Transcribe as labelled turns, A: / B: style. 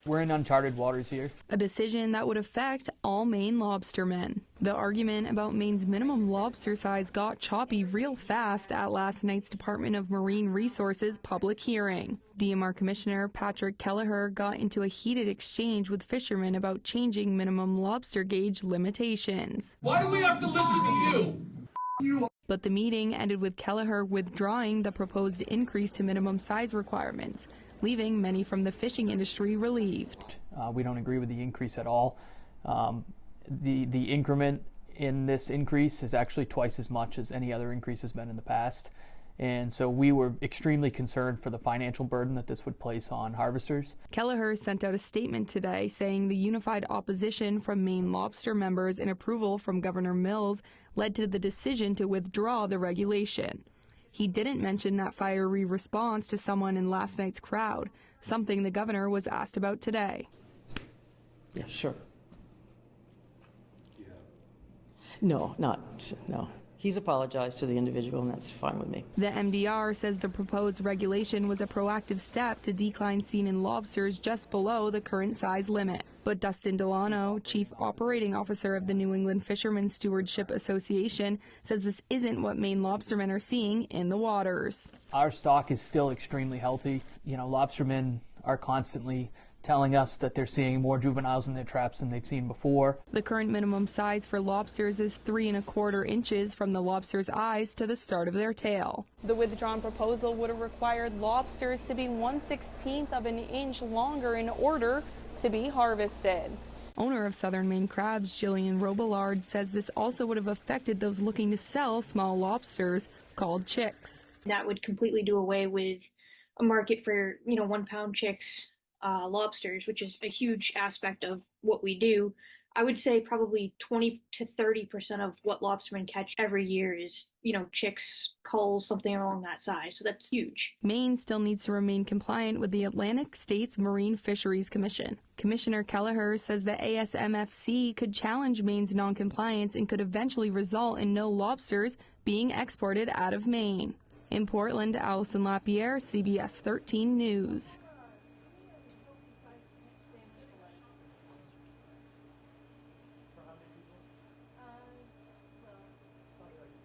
A: We're in uncharted waters here.
B: A decision that would affect all Maine lobstermen. The argument about Maine's minimum lobster size got choppy real fast at last night's Department of Marine Resources public hearing. DMR Commissioner Patrick Kelleher got into a heated exchange with fishermen about changing minimum lobster gauge limitations.
C: Why do we have to listen to you?
B: But the meeting ended with Kelleher withdrawing the proposed increase to minimum size requirements, leaving many from the fishing industry relieved.
A: We don't agree with the increase at all. The increment in this increase is actually twice as much as any other increase has been in the past. And so we were extremely concerned for the financial burden that this would place on harvesters.
B: Kelleher sent out a statement today saying the unified opposition from Maine lobster members and approval from Governor Mills led to the decision to withdraw the regulation. He didn't mention that fiery response to someone in last night's crowd, something the governor was asked about today.
D: Yeah, sure. No. He's apologized to the individual, and that's fine with me.
B: The MDR says the proposed regulation was a proactive step to decline seen in lobsters just below the current size limit. But Dustin Delano, Chief Operating Officer of the New England Fishermen's Stewardship Association, says this isn't what Maine lobstermen are seeing in the waters.
A: Our stock is still extremely healthy. Lobstermen are constantly telling us that they're seeing more juveniles in their traps than they've seen before.
B: The current minimum size for lobsters is 3 1/4 inches from the lobster's eyes to the start of their tail.
E: The withdrawn proposal would have required lobsters to be 1/16 of an inch longer in order to be harvested.
B: Owner of Southern Maine Crabs, Jillian Robillard, says this also would have affected those looking to sell small lobsters called chicks.
F: That would completely do away with a market for, 1-pound chicks. Lobsters, which is a huge aspect of what we do. I would say probably 20 to 30% of what lobstermen catch every year is, chicks, culls, something along that size. So that's huge.
B: Maine still needs to remain compliant with the Atlantic States Marine Fisheries Commission. Commissioner Kelleher says the ASMFC could challenge Maine's noncompliance and could eventually result in no lobsters being exported out of Maine. In Portland, Allison Lapierre, CBS 13 News.